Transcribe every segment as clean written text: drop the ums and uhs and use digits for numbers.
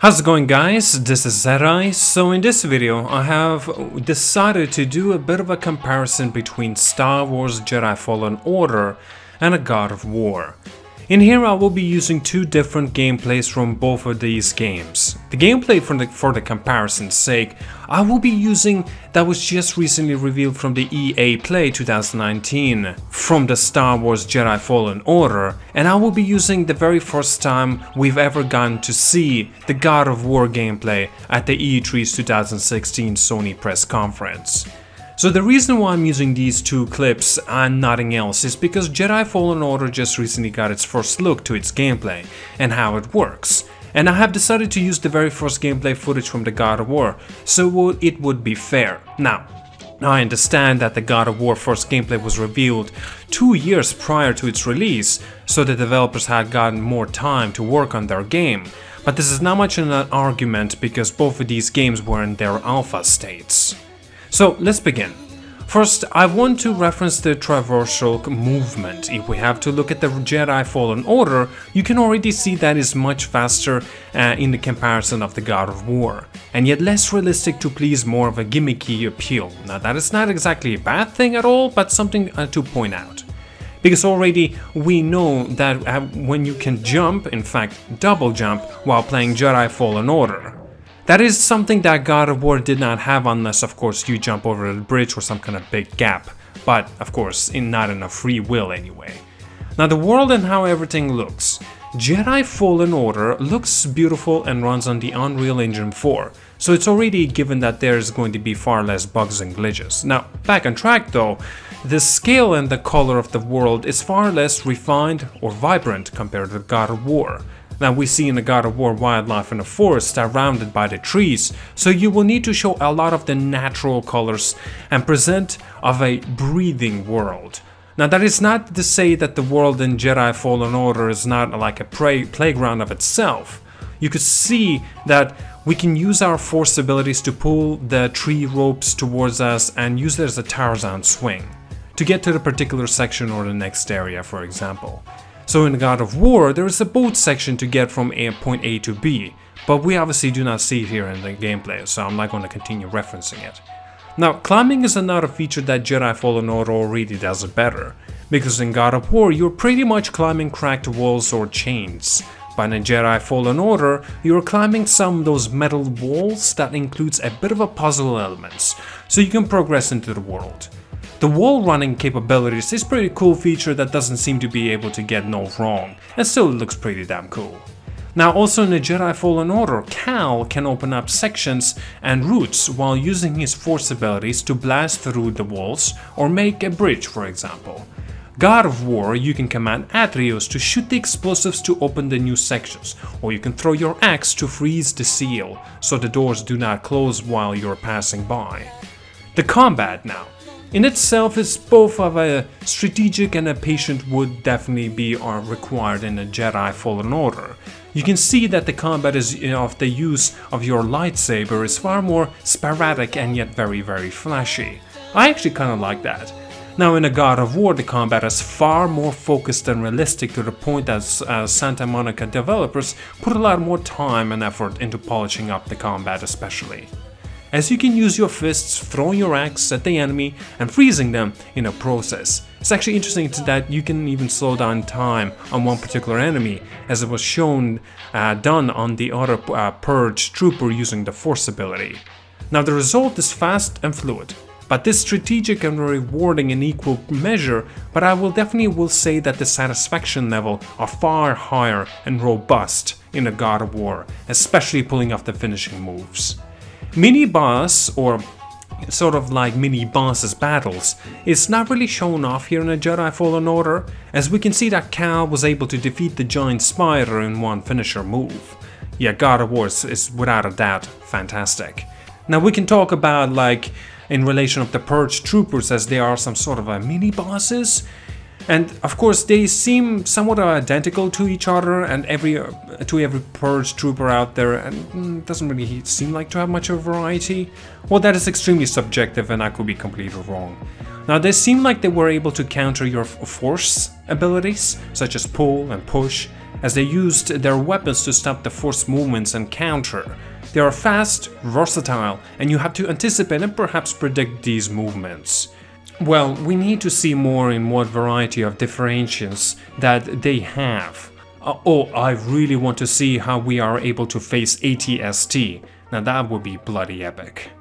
How's it going, guys? This is ZDEyE. So in this video I have decided to do a bit of a comparison between Star Wars Jedi Fallen Order and a God of War. In here I will be using two different gameplays from both of these games. The gameplay for the comparison's sake I will be using that was just recently revealed from the EA Play 2019 from the Star Wars Jedi Fallen Order, and I will be using the very first time we've ever gotten to see the God of War gameplay at the E3's 2016 Sony press conference. So the reason why I'm using these two clips and nothing else is because Jedi Fallen Order just recently got its first look to its gameplay and how it works. And I have decided to use the very first gameplay footage from the God of War, so it would be fair. Now I understand that the God of War first gameplay was revealed 2 years prior to its release, so the developers had gotten more time to work on their game. But this is not much of an argument because both of these games were in their alpha states. So let's begin. First, I want to reference the traversal movement. If we have to look at the Jedi Fallen Order, you can already see that is much faster in the comparison of the God of War, and yet less realistic to please more of a gimmicky appeal. Now that is not exactly a bad thing at all, but something to point out. Because already we know that when you can jump, in fact double jump, while playing Jedi Fallen Order. That is something that God of War did not have unless of course you jump over a bridge or some kind of big gap, but of course not in a free will anyway. Now the world and how everything looks. Jedi Fallen Order looks beautiful and runs on the Unreal Engine 4, so it's already given that there's going to be far less bugs and glitches. Now back on track though, the scale and the color of the world is far less refined or vibrant compared to God of War. Now we see in the God of War wildlife in a forest surrounded by the trees, so you will need to show a lot of the natural colors and present of a breathing world. Now that is not to say that the world in Jedi Fallen Order is not like a playground of itself. You could see that we can use our force abilities to pull the tree ropes towards us and use it as a Tarzan swing to get to the particular section or the next area, for example. So in God of War, there is a boat section to get from point A to B, but we obviously do not see it here in the gameplay, so I'm not going to continue referencing it. Now, climbing is another feature that Jedi Fallen Order already does better, because in God of War, you're pretty much climbing cracked walls or chains, but in Jedi Fallen Order, you're climbing some of those metal walls that includes a bit of a puzzle elements, so you can progress into the world. The wall running capabilities is a pretty cool feature that doesn't seem to be able to get no wrong, and still looks pretty damn cool. Now also in the Jedi Fallen Order, Cal can open up sections and routes while using his force abilities to blast through the walls or make a bridge, for example. God of War, you can command Atreus to shoot the explosives to open the new sections, or you can throw your axe to freeze the seal so the doors do not close while you're passing by. The combat now. In itself is both of a strategic and a patient would definitely be required in a Jedi Fallen Order. You can see that the combat of the use of your lightsaber is far more sporadic and yet very flashy. I actually kind of like that. Now in a God of War the combat is far more focused and realistic to the point that Santa Monica developers put a lot more time and effort into polishing up the combat especially, as you can use your fists, throwing your axe at the enemy and freezing them in a process. It's actually interesting that you can even slow down time on one particular enemy, as it was shown done on the other Purge trooper using the force ability. Now the result is fast and fluid, but this strategic and rewarding in equal measure, but I will definitely say that the satisfaction level are far higher and robust in a God of War, especially pulling off the finishing moves. Mini-boss, or sort of like mini-bosses battles, is not really shown off here in a Jedi Fallen Order, as we can see that Cal was able to defeat the giant spider in one finisher move. Yeah, God of War is without a doubt fantastic. Now we can talk about like in relation of the Purge troopers, as they are some sort of a mini-bosses. And of course they seem somewhat identical to each other and to every Purge trooper out there, and doesn't really seem like to have much of a variety. Well, that is extremely subjective and I could be completely wrong. Now they seem like they were able to counter your force abilities, such as pull and push, as they used their weapons to stop the force movements and counter. They are fast, versatile, and you have to anticipate and perhaps predict these movements. Well, we need to see more in what variety of differentiations that they have. I really want to see how we are able to face ATST. Now that would be bloody epic.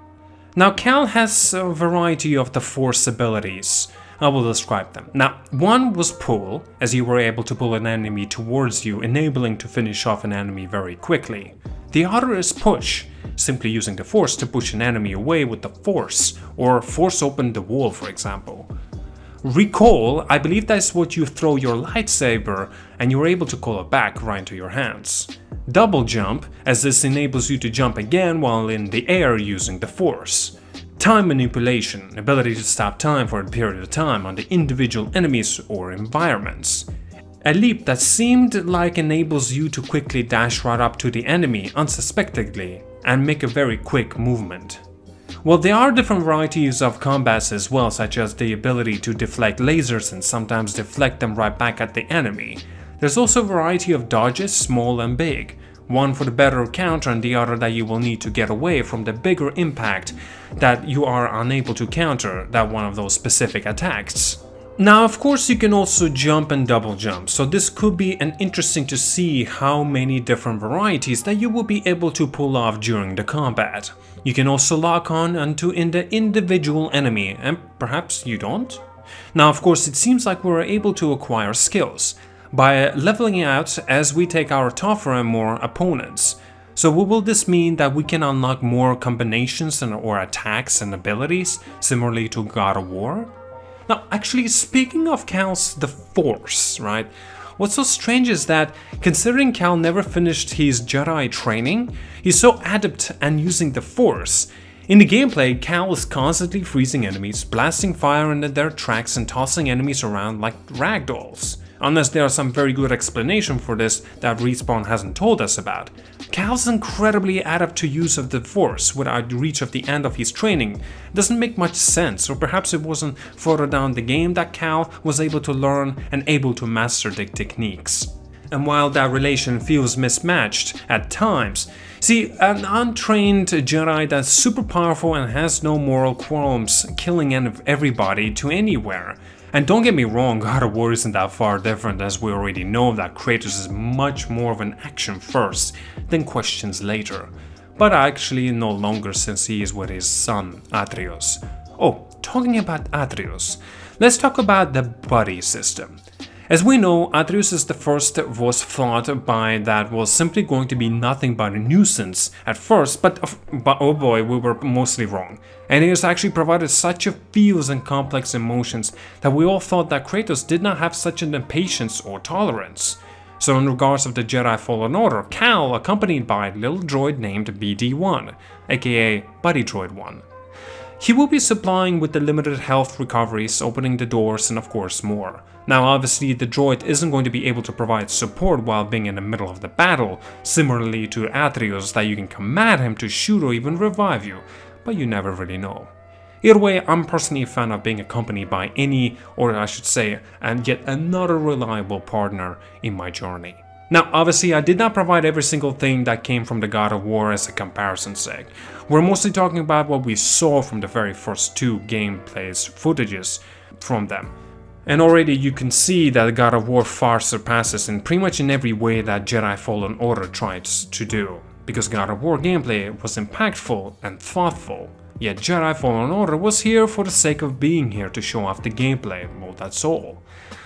Now Cal has a variety of the force abilities. I will describe them. Now, one was pull, as you were able to pull an enemy towards you, enabling to finish off an enemy very quickly. The other is push, simply using the force to push an enemy away with the force, or force open the wall, for example. Recoil, I believe that's what you throw your lightsaber and you're able to call it back right into your hands. Double jump, as this enables you to jump again while in the air using the force. Time manipulation, ability to stop time for a period of time on the individual enemies or environments. A leap that seemed like enables you to quickly dash right up to the enemy unsuspectingly and make a very quick movement. Well, there are different varieties of combats as well, such as the ability to deflect lasers and sometimes deflect them right back at the enemy. There's also a variety of dodges, small and big. One for the better counter and the other that you will need to get away from the bigger impact that you are unable to counter that one of those specific attacks. Now, of course, you can also jump and double jump, so this could be interesting to see how many different varieties that you will be able to pull off during the combat. You can also lock on onto the individual enemy, and perhaps you don't? Now, of course, it seems like we're able to acquire skills by leveling out as we take our tougher and more opponents. So will this mean that we can unlock more combinations or attacks and abilities, similarly to God of War? Now, actually, speaking of Cal's the Force, right? What's so strange is that, considering Cal never finished his Jedi training, he's so adept at using the Force. In the gameplay, Cal is constantly freezing enemies, blasting fire into their tracks and tossing enemies around like ragdolls. Unless there are some very good explanation for this that Respawn hasn't told us about. Cal's incredibly adept to use of the Force without reach of the end of his training. It doesn't make much sense, or perhaps it wasn't further down the game that Cal was able to learn and able to master the techniques. And while that relation feels mismatched at times, see, an untrained Jedi that's super powerful and has no moral qualms killing everybody to anywhere. And don't get me wrong, God of War isn't that far different, as we already know that Kratos is much more of an action first than questions later. But actually no longer, since he is with his son, Atreus. Oh, talking about Atreus, let's talk about the buddy system. As we know, Atreus is the first was thought by that was simply going to be nothing but a nuisance at first, but oh boy, we were mostly wrong. And he has actually provided such a feels and complex emotions that we all thought that Kratos did not have such an impatience or tolerance. So in regards of the Jedi Fallen Order, Cal, accompanied by a little droid named BD-1, aka Buddy Droid 1. He will be supplying with the limited health recoveries, opening the doors, and of course more. Now obviously the droid isn't going to be able to provide support while being in the middle of the battle, similarly to Atreus that you can command him to shoot or even revive you, but you never really know. Either way, I'm personally a fan of being accompanied by any, or I should say, and yet another reliable partner in my journey. Now, obviously, I did not provide every single thing that came from the God of War as a comparison seg. We're mostly talking about what we saw from the very first two gameplays footages from them. And already you can see that God of War far surpasses in pretty much in every way that Jedi Fallen Order tries to do. Because God of War gameplay was impactful and thoughtful, yet Jedi Fallen Order was here for the sake of being here to show off the gameplay, well, that's all.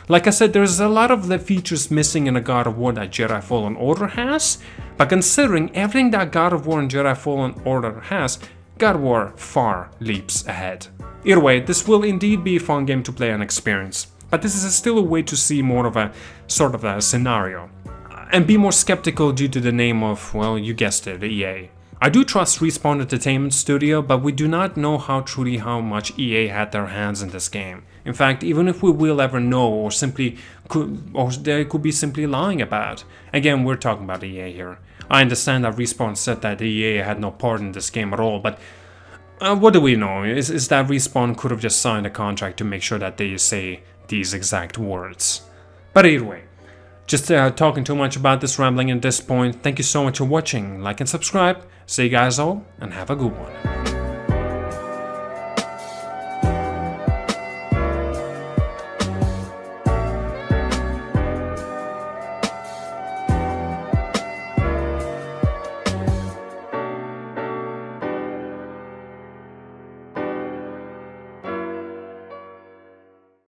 Like I said, there's a lot of the features missing in a God of War that Jedi Fallen Order has, but considering everything that God of War and Jedi Fallen Order has, God of War far leaps ahead. Either way, this will indeed be a fun game to play and experience, but this is still a way to see more of a sort of a scenario. And be more skeptical due to the name of, well, you guessed it, EA. I do trust Respawn Entertainment Studio, but we do not know how much EA had their hands in this game. In fact, even if we will ever know, or they could be simply lying about. Again, we're talking about EA here. I understand that Respawn said that EA had no part in this game at all, but what do we know? Is that Respawn could have just signed a contract to make sure that they say these exact words. But either way. Just talking too much about this, rambling at this point. Thank you so much for watching. Like and subscribe. See you guys all, and have a good one.